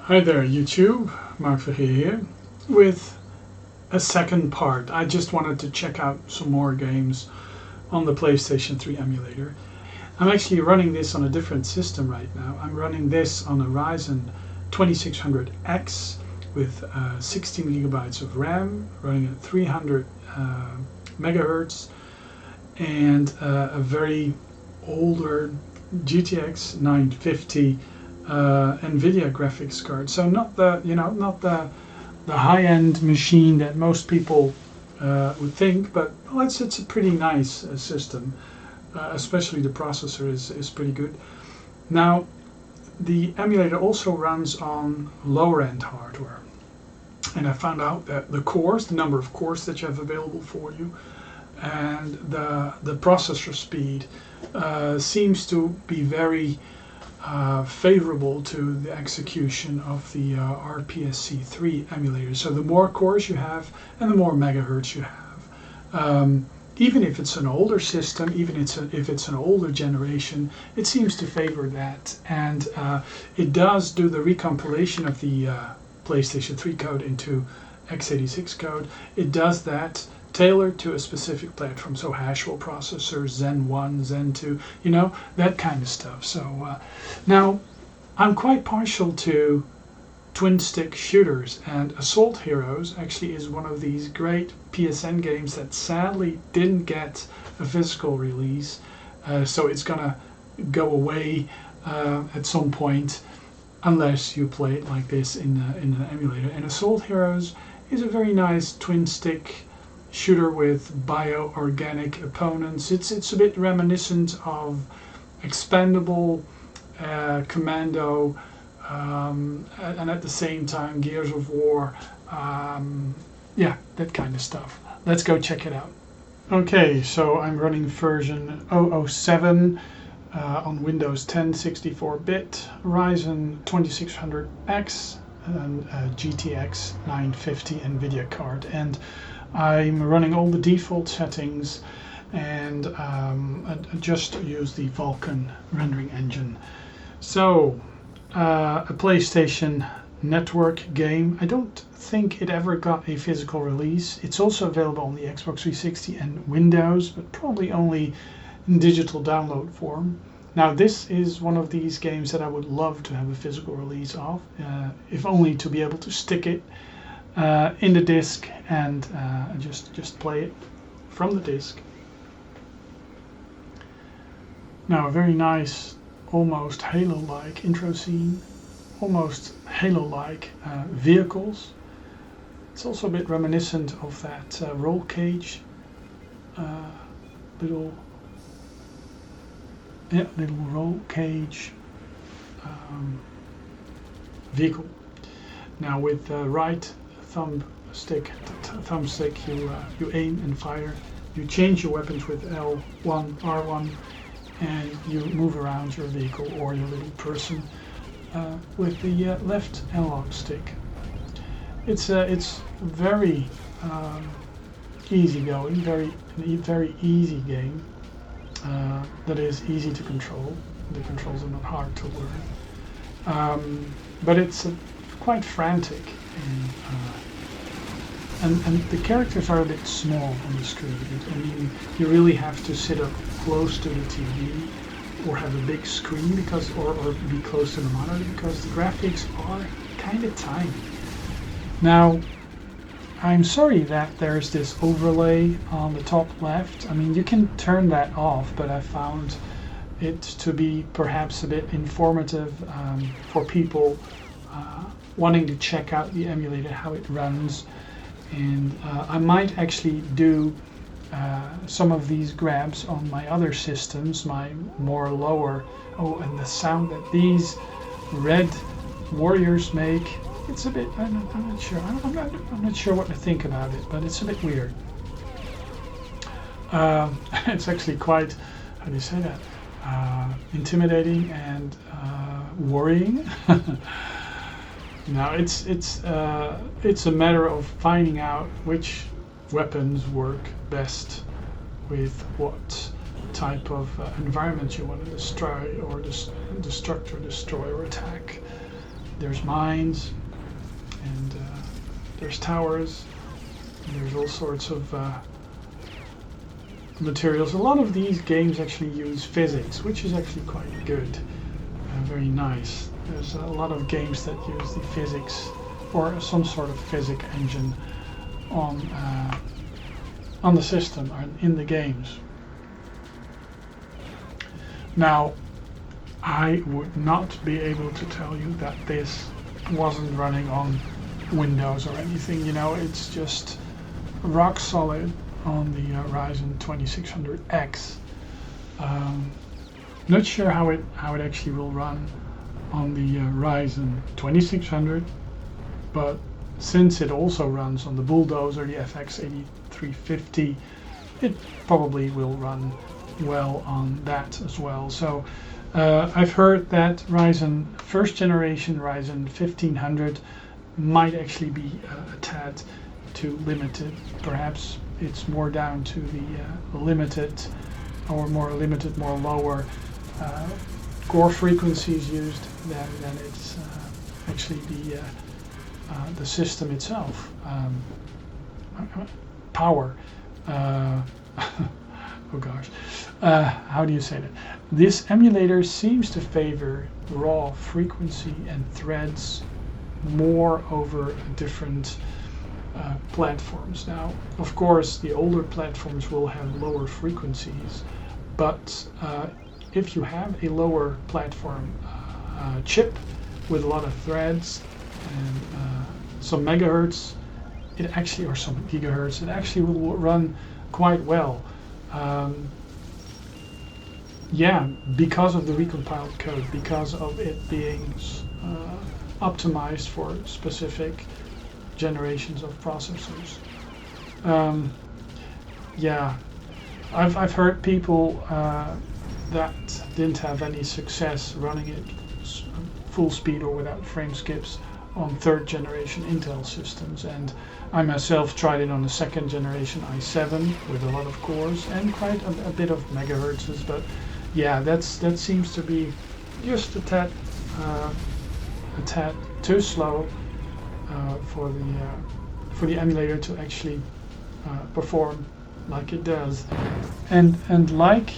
Hi there YouTube, Mark Verheer here with a second part. I just wanted to check out some more games on the PlayStation 3 emulator. I'm actually running this on a different system right now. I'm running this on a Ryzen 2600X with 16 gigabytes of RAM, running at 300 megahertz, and a very older GTX950 Nvidia graphics card. So not the high-end machine that most people would think, but well, it's a pretty nice system. Especially the processor is pretty good. Now, the emulator also runs on lower-end hardware, and I found out that the cores, the number of cores that you have available for you, and the processor speed seems to be very favorable to the execution of the RPCS3 emulator. So the more cores you have and the more megahertz you have. Even if it's an older system, even if it's an older generation, it seems to favor that. And it does do the recompilation of the PlayStation 3 code into x86 code. It does that tailored to a specific platform, so Haswell processors, Zen 1, Zen 2, you know, that kind of stuff. So now I'm quite partial to twin stick shooters, and Assault Heroes actually is one of these great PSN games that sadly didn't get a physical release, so it's gonna go away at some point unless you play it like this in an emulator. And Assault Heroes is a very nice twin stick shooter with bio-organic opponents. It's a bit reminiscent of Expendable, Commando, and at the same time Gears of War, yeah, that kind of stuff. Let's go check it out. Okay, so I'm running version 007 on Windows 10 64-bit, Ryzen 2600X, and GTX 950 Nvidia card, and I'm running all the default settings, and I just use the Vulkan rendering engine. So a PlayStation Network game. I don't think it ever got a physical release. It's also available on the Xbox 360 and Windows, but probably only in digital download form. Now this is one of these games that I would love to have a physical release of, if only to be able to stick it in the disc and just play it from the disc. Now a very nice, almost Halo-like intro scene, almost Halo-like vehicles. It's also a bit reminiscent of that roll cage little roll cage vehicle. Now with the right thumbstick, you aim and fire. You change your weapons with L1, R1, and you move around your vehicle or your little person with the left analog stick. It's very easygoing, very easy game that is easy to control. The controls are not hard to learn, but it's quite frantic, and the characters are a bit small on the screen. I mean, you really have to sit up close to the TV or have a big screen or be close to the monitor, because the graphics are kind of tiny. Now, I'm sorry that there's this overlay on the top left. I mean, you can turn that off, but I found it to be perhaps a bit informative for people wanting to check out the emulator, how it runs. And I might actually do some of these grabs on my other systems, my more lower. Oh, and the sound that these red warriors make, it's a bit, I'm not sure. I'm not sure what to think about it, but it's a bit weird. It's actually quite, how do you say that? Intimidating and worrying. Now it's a matter of finding out which weapons work best with what type of environment you want to destroy or destruct or destroy or attack. there's mines, and there's towers, and there's all sorts of materials. A lot of these games actually use physics, which is actually quite good, very nice. There's a lot of games that use the physics or some sort of physics engine on the system or in the games. Now, I would not be able to tell you that this wasn't running on Windows or anything. You know, it's just rock solid on the Ryzen 2600X. Not sure how it actually will run on the Ryzen 2600, but since it also runs on the Bulldozer, the FX8350, it probably will run well on that as well. So I've heard that Ryzen first generation Ryzen 1500 might actually be a tad too limited. Perhaps it's more down to the limited, more lower core frequencies used than it's actually the system itself. Power. Oh gosh, how do you say that? This emulator seems to favor raw frequency and threads more over different platforms. Now, of course, the older platforms will have lower frequencies, but if you have a lower platform chip with a lot of threads and some megahertz, it actually, or some gigahertz, it actually will run quite well. Yeah, because of the recompiled code, because of it being optimized for specific generations of processors. Yeah, I've heard people that didn't have any success running it full speed or without frame skips on third generation Intel systems, and I myself tried it on the second generation i7 with a lot of cores and quite a bit of megahertzes, but yeah, that seems to be just a tad too slow for the emulator to actually perform like it does, and like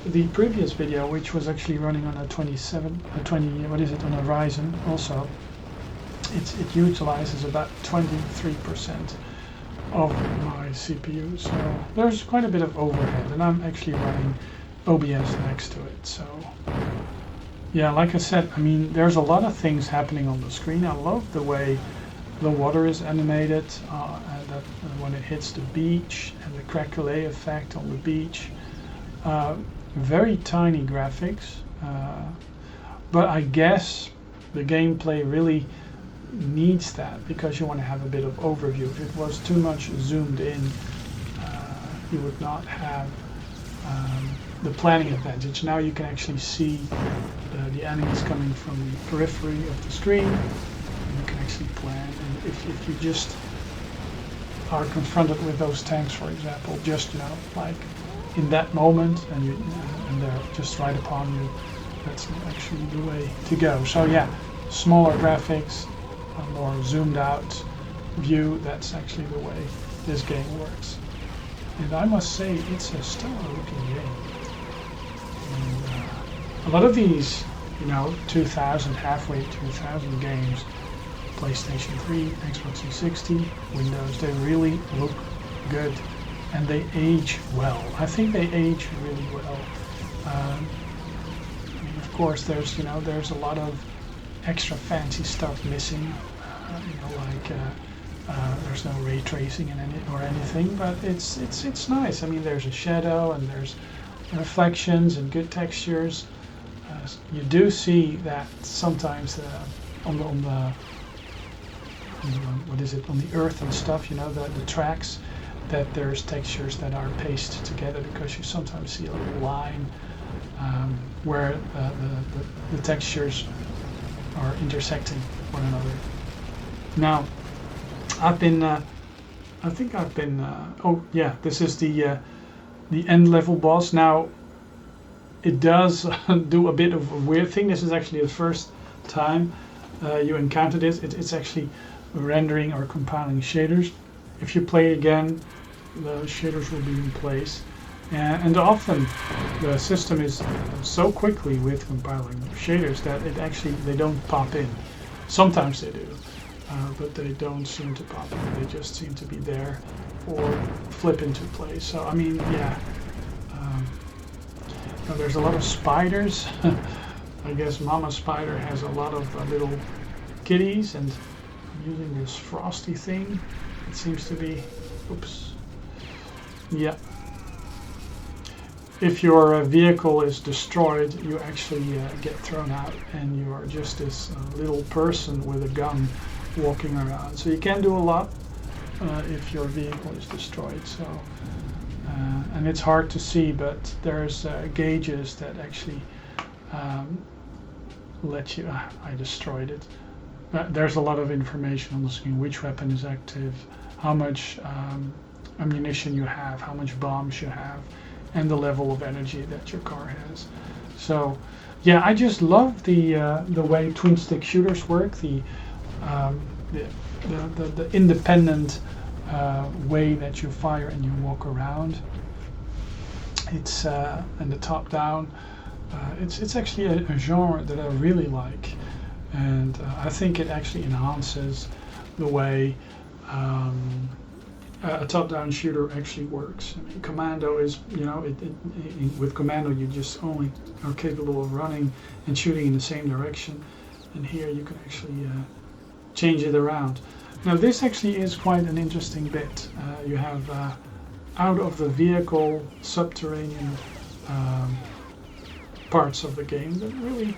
the previous video, which was actually running on a 20 what is it, on a Ryzen also. It utilizes about 23% of my CPU, so there's quite a bit of overhead, and I'm actually running OBS next to it. So yeah, like I said, I mean, there's a lot of things happening on the screen. I love the way the water is animated, and that when it hits the beach, and the craquelé effect on the beach. Very tiny graphics, but I guess the gameplay really needs that because you want to have a bit of overview. If it was too much zoomed in, you would not have the planning advantage. Now you can actually see the enemies coming from the periphery of the screen, and you can actually plan. And if you just are confronted with those tanks, for example, just like in that moment, and they're just right upon you, that's actually the way to go. So yeah, smaller graphics, a more zoomed out view, that's actually the way this game works. And I must say, it's a stellar looking game. And, a lot of these, 2000, halfway 2000 games, PlayStation 3, Xbox 360, Windows, they really look good. And they age well. I think they age really well. I mean, of course, there's a lot of extra fancy stuff missing. There's no ray tracing or anything, but it's nice. I mean, there's a shadow and there's reflections and good textures. You do see that sometimes on the earth and stuff. The tracks, that there's textures that are pasted together, because you sometimes see a little line where the textures are intersecting one another. Now, this is the end level boss. Now, it does do a bit of a weird thing. This is actually the first time you encounter this, it's actually rendering or compiling shaders. If you play again, the shaders will be in place. And often the system is so quickly with compiling shaders that they don't pop in. Sometimes they do, but they don't seem to pop in. They just seem to be there or flip into place. So I mean, yeah. Now there's a lot of spiders. I guess Mama Spider has a lot of little kitties, and I'm using this frosty thing. It seems to be, oops. Yeah. If your vehicle is destroyed, you actually get thrown out, and you are just this little person with a gun walking around. So you can do a lot if your vehicle is destroyed. So, and it's hard to see, but there's gauges that actually let you. I destroyed it. There's a lot of information on the screen: which weapon is active, how much ammunition you have, how much bombs you have, and the level of energy that your car has. So, yeah, I just love the way twin stick shooters work. The independent way that you fire and you walk around. It's and the top down. It's actually a genre that I really like, and I think it actually enhances the way a top-down shooter actually works. I mean, Commando is, you know, with Commando you just only are capable of running and shooting in the same direction, and here you can actually change it around. Now this actually is quite an interesting bit. You have out of the vehicle subterranean parts of the game that really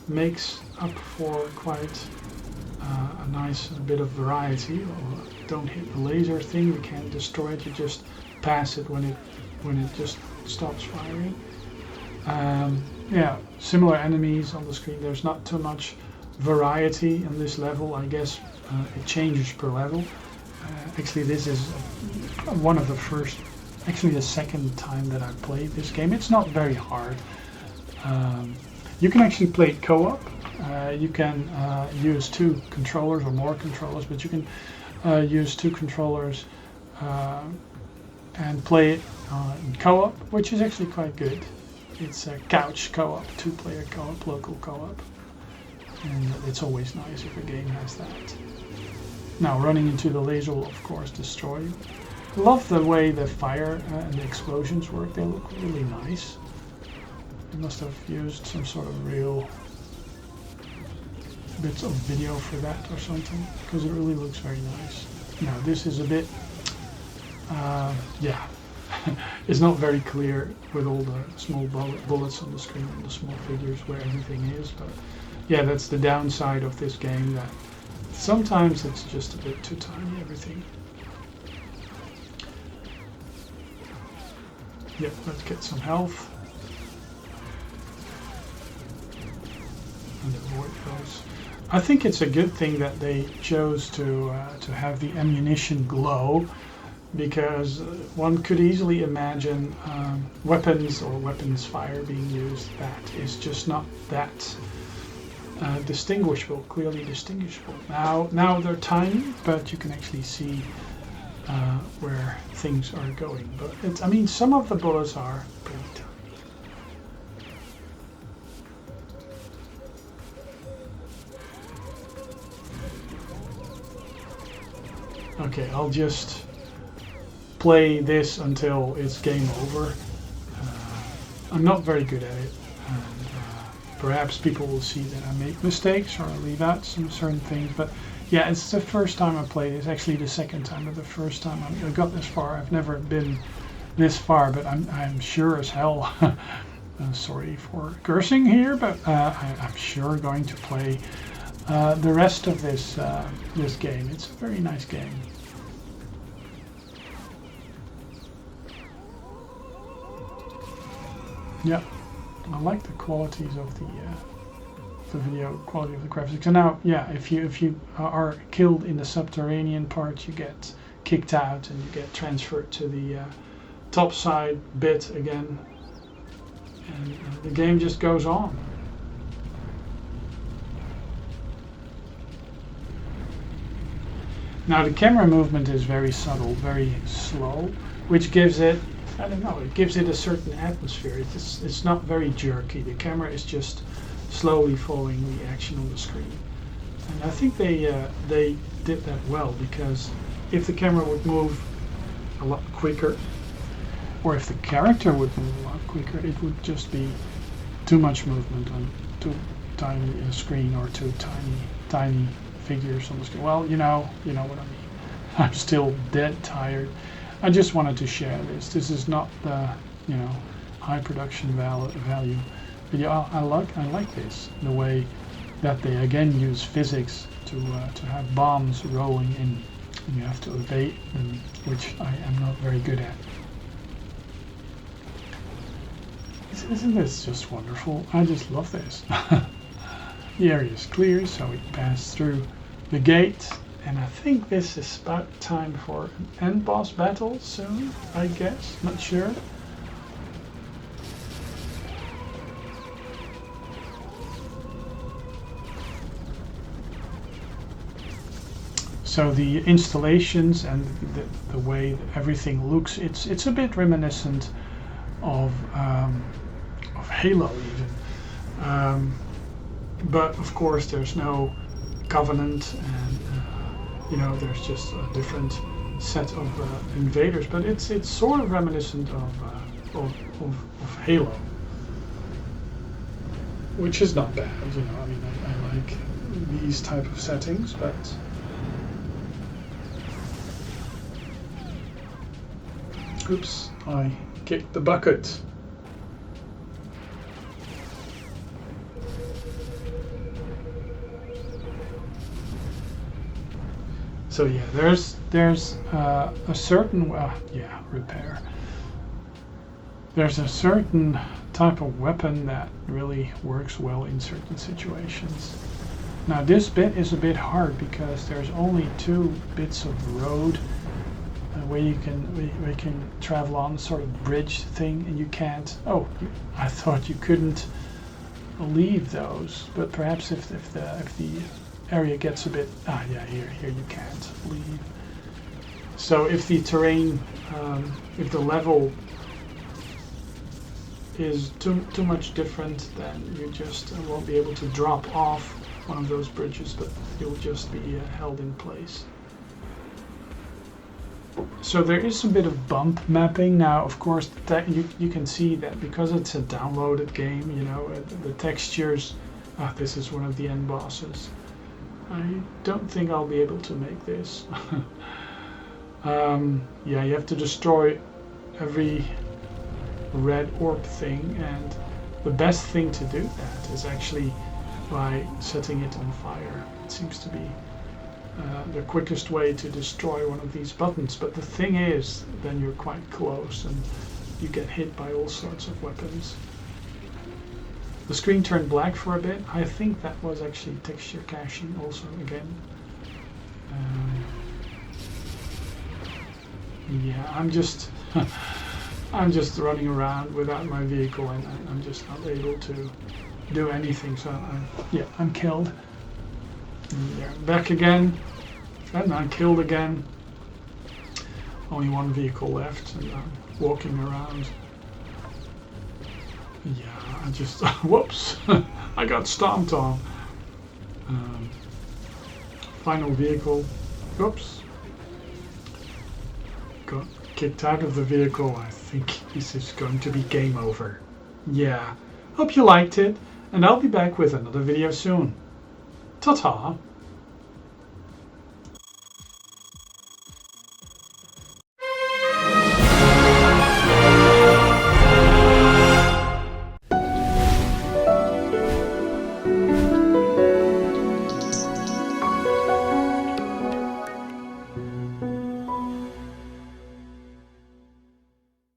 makes up for quite a nice bit of variety. Don't hit the laser thing, you can't destroy it, you just pass it when it just stops firing. Yeah, similar enemies on the screen. There's not too much variety in this level. I guess it changes per level. Actually, this is one of the first, actually the second time that I played this game. It's not very hard. You can actually play it co-op. You can use two controllers or more controllers, but you can use two controllers and play it in co-op, which is actually quite good. It's a couch co-op, two-player co-op, local co-op, and it's always nice if a game has that. Now, running into the laser will of course destroy you. I love the way the fire and the explosions work. They look really nice. They must have used some sort of real bits of video for that or something, because it really looks very nice. Now this is a bit, yeah, it's not very clear with all the small bullets on the screen and the small figures where everything is, but yeah, that's the downside of this game, that sometimes it's just a bit too tiny, everything. Yep, let's get some health. And avoid those. I think it's a good thing that they chose to have the ammunition glow, because one could easily imagine weapons or weapons fire being used that is just not that distinguishable, clearly distinguishable. Now they're tiny, but you can actually see where things are going. But I mean, some of the bullets are pretty tiny. Okay, I'll just play this until it's game over. I'm not very good at it, and perhaps people will see that I make mistakes or I leave out some certain things, but yeah, it's the first time I played. It's actually the second time, but the first time I got this far. I've never been this far, but I'm sure as hell, sorry for cursing here, but I'm sure going to play the rest of this this game. It's a very nice game. Yeah, I like the qualities of the video, quality of the graphics. And now, yeah, if you are killed in the subterranean part, you get kicked out and you get transferred to the top side bit again, and the game just goes on. Now the camera movement is very subtle, very slow, which gives it, I don't know, it gives it a certain atmosphere. It's not very jerky. The camera is just slowly following the action on the screen. And I think they did that well, because if the camera would move a lot quicker, or if the character would move a lot quicker, it would just be too much movement on too tiny a screen, or too tiny figures on the screen. Well, you know what I mean. I'm still dead tired. I just wanted to share this. This is not the high production value video. I like this, the way that they again use physics to have bombs rolling in, and you have to evade them, which I am not very good at. Isn't this just wonderful? I just love this. The area is clear, so we pass through the gate, and I think this is about time for an end boss battle soon, I guess, not sure. So the installations and the way everything looks, it's a bit reminiscent of Halo even, but of course there's no Covenant, and there's just a different set of invaders. But it's sort of reminiscent of Halo, which is not bad. I mean, I like these type of settings, but. Oops, I kicked the bucket. So yeah, there's a certain repair. There's a certain type of weapon that really works well in certain situations. Now this bit is a bit hard because there's only 2 bits of road where you can travel on, sort of bridge thing, and you can't. Oh, I thought you couldn't leave those, but perhaps if the area gets a bit here you can't leave. So if the terrain, if the level is too much different, then you just won't be able to drop off one of those bridges, but you'll just be held in place. So there is a bit of bump mapping. Now, of course, that you can see that because it's a downloaded game, the textures. This is one of the end bosses. I don't think I'll be able to make this. You have to destroy every red orb thing, and the best thing to do that is actually by setting it on fire. It seems to be the quickest way to destroy one of these buttons. But the thing is, then you're quite close and you get hit by all sorts of weapons. The screen turned black for a bit. I think that was actually texture caching also again. I'm just I'm just running around without my vehicle, and I'm just not able to do anything. So I'm killed. Back again, and I'm killed again. Only one vehicle left, and I'm walking around. I just whoops! I got stomped on. Final vehicle. Oops! Got kicked out of the vehicle. I think this is going to be game over. Yeah. Hope you liked it, and I'll be back with another video soon. Ta-ta!